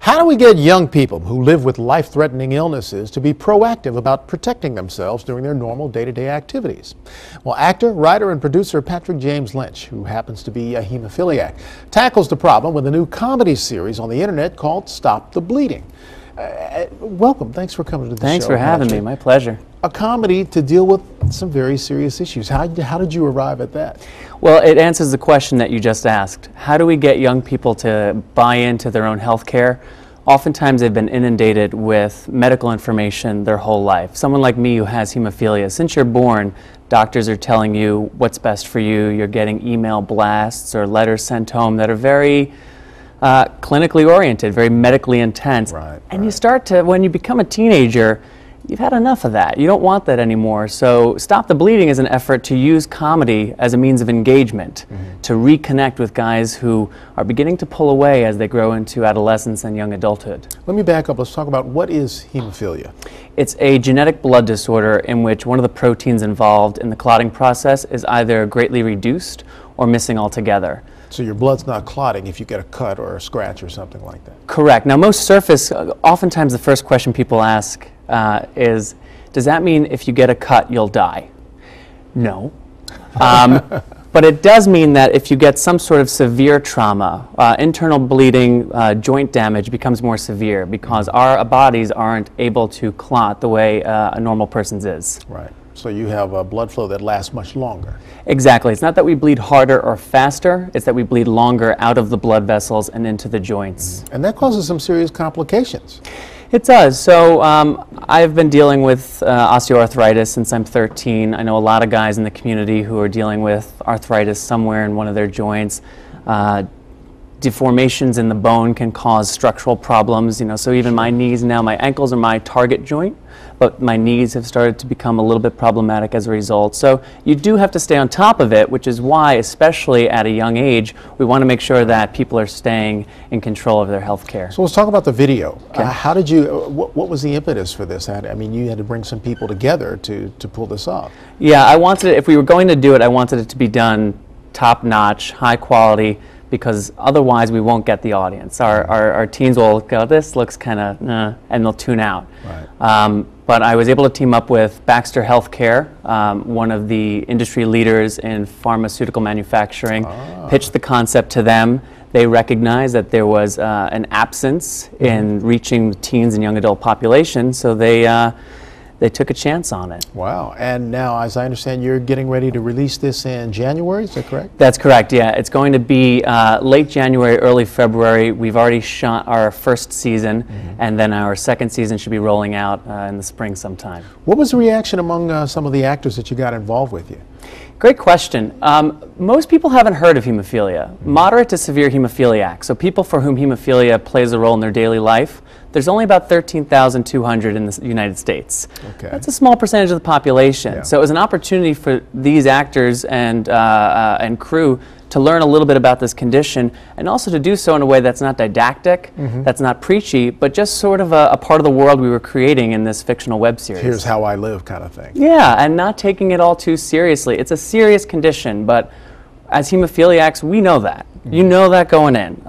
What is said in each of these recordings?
How do we get young people who live with life-threatening illnesses to be proactive about protecting themselves during their normal day-to-day activities? Well, actor, writer, and producer Patrick James Lynch, who happens to be a hemophiliac, tackles the problem with a new comedy series on the internet called Stop the Bleeding. Welcome. Thanks for coming to the show. Thanks for having me. My pleasure. A comedy to deal with some very serious issues. How did you arrive at that? Well, it answers the question that you just asked. How do we get young people to buy into their own health care? Oftentimes they've been inundated with medical information their whole life. Someone like me who has hemophilia, since you're born, doctors are telling you what's best for you. You're getting email blasts or letters sent home that are very clinically oriented, very medically intense. And you start to, when you become a teenager, you've had enough of that. You don't want that anymore. So Stop the Bleeding is an effort to use comedy as a means of engagement, to reconnect with guys who are beginning to pull away as they grow into adolescence and young adulthood. Let me back up. Let's talk about what is hemophilia. It's a genetic blood disorder in which one of the proteins involved in the clotting process is either greatly reduced or missing altogether. So your blood's not clotting if you get a cut or a scratch or something like that? Correct. Now oftentimes the first question people ask is, does that mean if you get a cut you'll die? No. But it does mean that if you get some sort of severe trauma, internal bleeding, joint damage becomes more severe because our bodies aren't able to clot the way a normal person's is. Right. So you have a blood flow that lasts much longer. Exactly. It's not that we bleed harder or faster, it's that we bleed longer out of the blood vessels and into the joints. And that causes some serious complications. It does. So I've been dealing with osteoarthritis since I'm 13. I know a lot of guys in the community who are dealing with arthritis somewhere in one of their joints. Deformations in the bone can cause structural problems, so even my knees now, my ankles are my target joint, but my knees have started to become a little bit problematic as a result. So you do have to stay on top of it, which is why, especially at a young age, we want to make sure that people are staying in control of their health care. So let's talk about the video. Okay. How did you, what was the impetus for this? I mean, you had to bring some people together to pull this off. Yeah, I wanted it, if we were going to do it, I wanted it to be done top-notch, high quality, because otherwise we won't get the audience. Our teens will go, this looks kind of, and they'll tune out. Right. But I was able to team up with Baxter Healthcare, one of the industry leaders in pharmaceutical manufacturing, pitched the concept to them. They recognized that there was an absence in reaching the teens and young adult population, so they took a chance on it. Wow. And now, as I understand, you're getting ready to release this in January, is that correct? That's correct, yeah. It's going to be late January, early February. We've already shot our first season, and then our second season should be rolling out in the spring sometime. What was the reaction among some of the actors that you got involved with you? Great question. Most people haven't heard of hemophilia. Moderate to severe hemophiliac, so people for whom hemophilia plays a role in their daily life, there's only about 13,200 in the United States. Okay. That's a small percentage of the population. Yeah. So it was an opportunity for these actors and crew to learn a little bit about this condition, and also to do so in a way that's not didactic, that's not preachy, but just sort of a part of the world we were creating in this fictional web series. Here's how I live kind of thing. Yeah, and not taking it all too seriously. It's a serious condition, but as hemophiliacs, we know that. You know that going in.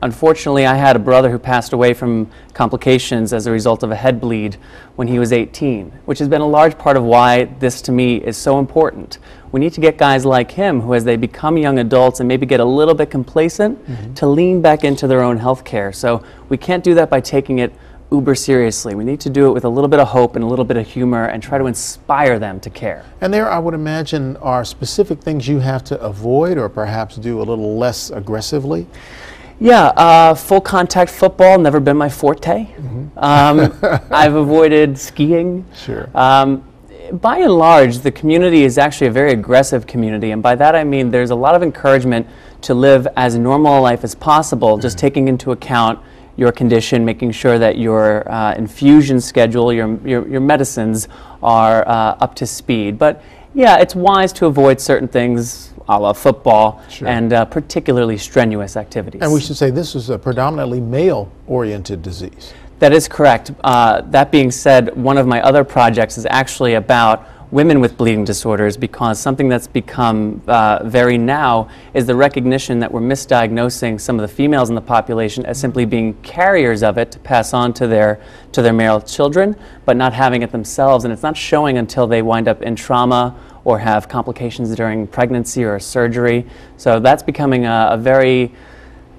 Unfortunately, I had a brother who passed away from complications as a result of a head bleed when he was 18, which has been a large part of why this to me is so important. We need to get guys like him who, as they become young adults and maybe get a little bit complacent, to lean back into their own health care. So we can't do that by taking it uber seriously. We need to do it with a little bit of hope and a little bit of humor and try to inspire them to care. And there, I would imagine, are specific things you have to avoid or perhaps do a little less aggressively? Yeah, full contact football, never been my forte. I've avoided skiing. Sure. By and large, the community is actually a very aggressive community, and by that I mean there's a lot of encouragement to live as normal a life as possible, just taking into account your condition, making sure that your infusion schedule, your medicines are up to speed. But yeah, it's wise to avoid certain things, a la football, and particularly strenuous activities. And we should say this is a predominantly male-oriented disease. That is correct. That being said, one of my other projects is actually about women with bleeding disorders, because something that's become very now is the recognition that we're misdiagnosing some of the females in the population as simply being carriers of it to pass on to their male children, but not having it themselves, and it's not showing until they wind up in trauma or have complications during pregnancy or surgery. So that's becoming a very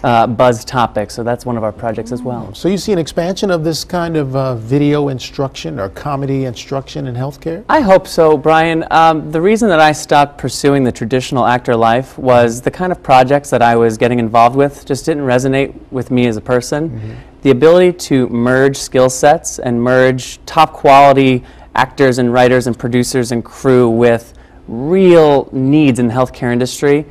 buzz topic, so that's one of our projects as well. So you see an expansion of this kind of video instruction or comedy instruction in healthcare? I hope so, Brian. The reason that I stopped pursuing the traditional actor life was the kind of projects that I was getting involved with just didn't resonate with me as a person. The ability to merge skill sets and merge top quality actors and writers and producers and crew with real needs in the healthcare industry,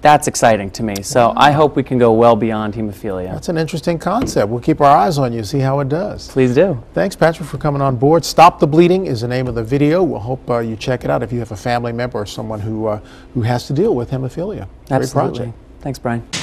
that's exciting to me. So I hope we can go well beyond hemophilia. That's an interesting concept. We'll keep our eyes on you, see how it does. Please do. Thanks, Patrick, for coming on board. Stop the Bleeding is the name of the video. We'll hope you check it out if you have a family member or someone who has to deal with hemophilia. Absolutely. Great project. Thanks, Brian.